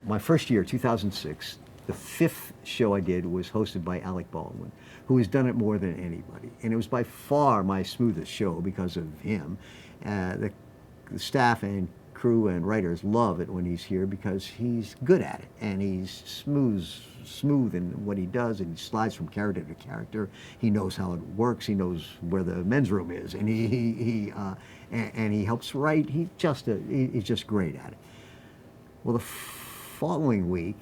my first year, 2006, the 5th show I did was hosted by Alec Baldwin, who has done it more than anybody. And it was by far my smoothest show because of him. The staff and crew and writers love it when he's here because he's good at it, and he's smooth in what he does, and he slides from character to character. He knows how it works. He knows where the men's room is, and he helps write. He's just great at it. Well, the following week,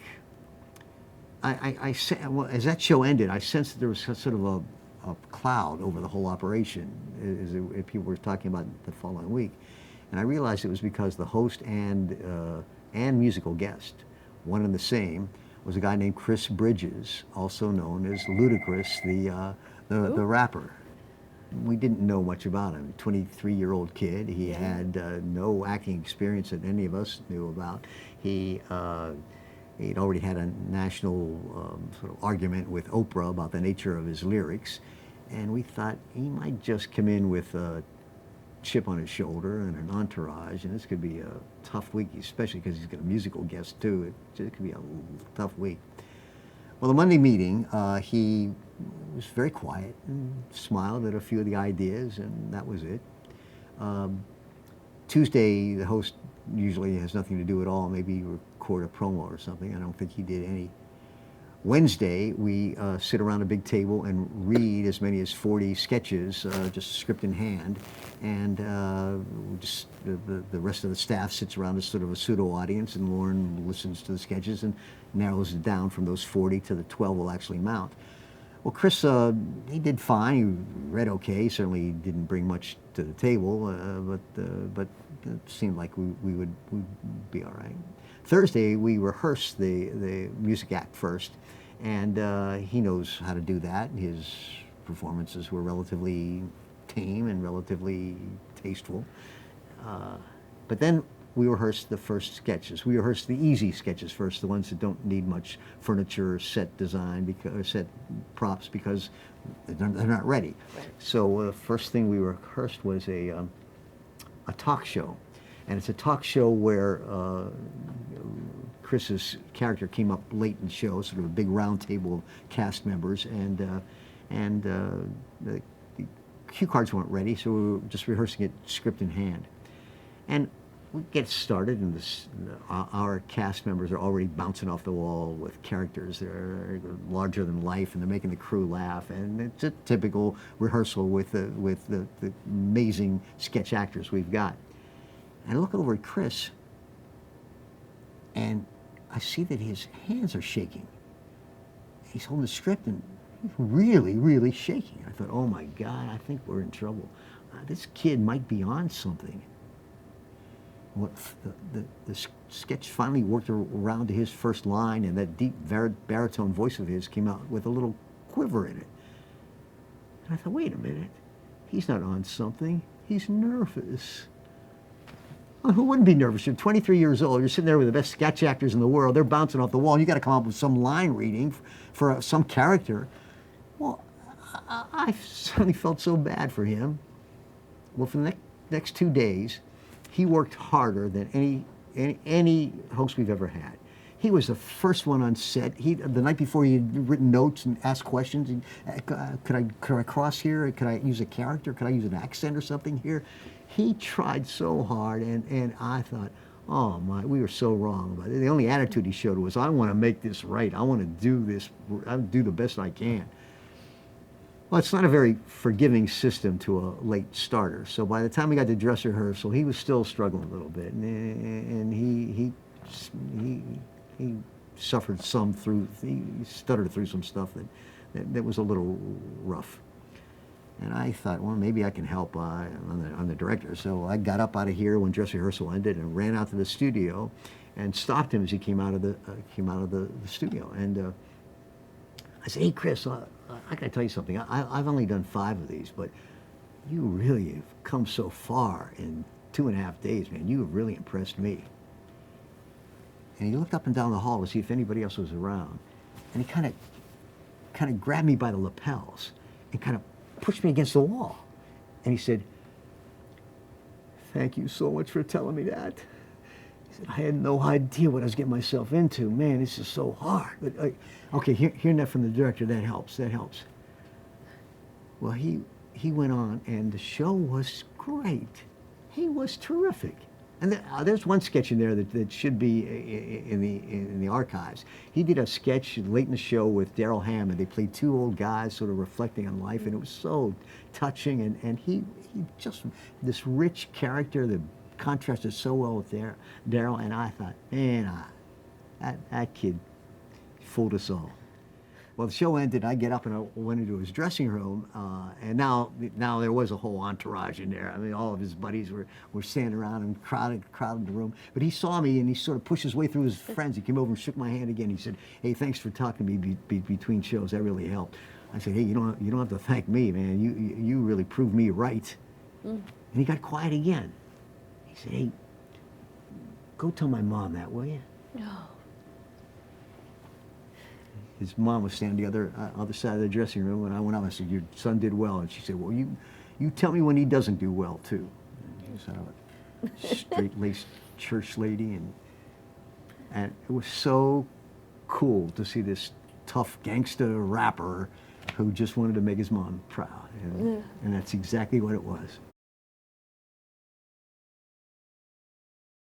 as that show ended, I sensed that there was sort of a cloud over the whole operation, as people were talking about the following week. And I realized it was because the host and musical guest, one and the same, was a guy named Chris Bridges, also known as Ludacris, the rapper. We didn't know much about him. 23-year-old kid. He had no acting experience that any of us knew about. He'd already had a national sort of argument with Oprah about the nature of his lyrics, and we thought he might just come in with a chip on his shoulder and an entourage, and this could be a tough week, especially because he's got a musical guest too. It could be a tough week. Well, the Monday meeting, he was very quiet and smiled at a few of the ideas, and that was it. Tuesday, the host usually has nothing to do at all, maybe record a promo or something. I don't think he did any. Wednesday, we sit around a big table and read as many as 40 sketches, just script in hand, and the rest of the staff sits around as sort of a pseudo audience, and Lauren listens to the sketches and narrows it down from those 40 to the 12 we'll actually mount. Well, Chris, he did fine. He read okay. He certainly didn't bring much to the table, but it seemed like we would be all right. Thursday, we rehearsed the music act first, and he knows how to do that. His performances were relatively tame and relatively tasteful. But then we rehearsed the first sketches. We rehearsed the easy sketches first, the ones that don't need much furniture, set design, set props, because they're not ready. Right. So the first thing we rehearsed was a talk show. And it's a talk show where Chris's character came up late in the show, sort of a big round table of cast members, and the cue cards weren't ready, so we were just rehearsing it script in hand. And we get started, and our cast members are already bouncing off the wall with characters that are larger than life, and they're making the crew laugh, and it's a typical rehearsal with the amazing sketch actors we've got. And I look over at Chris, and I see that his hands are shaking. He's holding the script, and he's really, really shaking. I thought, oh my God, I think we're in trouble. This kid might be on something. The sketch finally worked around to his first line, and that deep baritone voice of his came out with a little quiver in it. And I thought, wait a minute, he's not on something, he's nervous. Well, who wouldn't be nervous? You're 23 years old, you're sitting there with the best sketch actors in the world, they're bouncing off the wall, and you got to come up with some line reading for some character. Well, I suddenly felt so bad for him. Well, for the next 2 days, he worked harder than any host we've ever had. He was the first one on set. The night before, he had written notes and asked questions. Could I cross here? Could I use a character? Could I use an accent or something here? He tried so hard, and I thought, oh my, we were so wrong about it. The only attitude he showed was, I want to make this right. I want to do this. I'll do the best I can. Well, it's not a very forgiving system to a late starter. So by the time we got to dress rehearsal, he was still struggling a little bit, and he suffered some through. He stuttered through some stuff that was a little rough. And I thought, well, maybe I can help on the director. So I got up out of here when dress rehearsal ended and ran out to the studio, and stopped him as he came out of the studio. And I said, hey, Chris, I got to tell you something. I've only done 5 of these, but you really have come so far in 2.5 days, man. You have really impressed me. And he looked up and down the hall to see if anybody else was around, and he kind of grabbed me by the lapels and kind of pushed me against the wall. And he said, thank you so much for telling me that. He I had no idea what I was getting myself into. Man, this is so hard. But okay, hearing that from the director, that helps. That helps. Well, he went on, and the show was great. He was terrific. And there's one sketch in there that should be in the archives. He did a sketch late in the show with Daryl Hammond. They played two old guys sort of reflecting on life, and it was so touching. And he just, this rich character that contrasted so well with Daryl. And I thought, man, that kid fooled us all. Well, the show ended. I get up and I went into his dressing room, and now there was a whole entourage in there. I mean, all of his buddies were standing around and crowded the room. But he saw me, and he sort of pushed his way through his friends. He came over and shook my hand again. He said, "Hey, thanks for talking to me between shows. That really helped." I said, "Hey, you don't have to thank me, man. You really proved me right." And he got quiet again. He said, "Hey, go tell my mom that, will you?" No. His mom was standing the other side of the dressing room, and I went up and I said, "Your son did well." And she said, "Well, you tell me when he doesn't do well, too." And he was kind of a straight-laced church lady, and it was so cool to see this tough gangster rapper who just wanted to make his mom proud. And that's exactly what it was.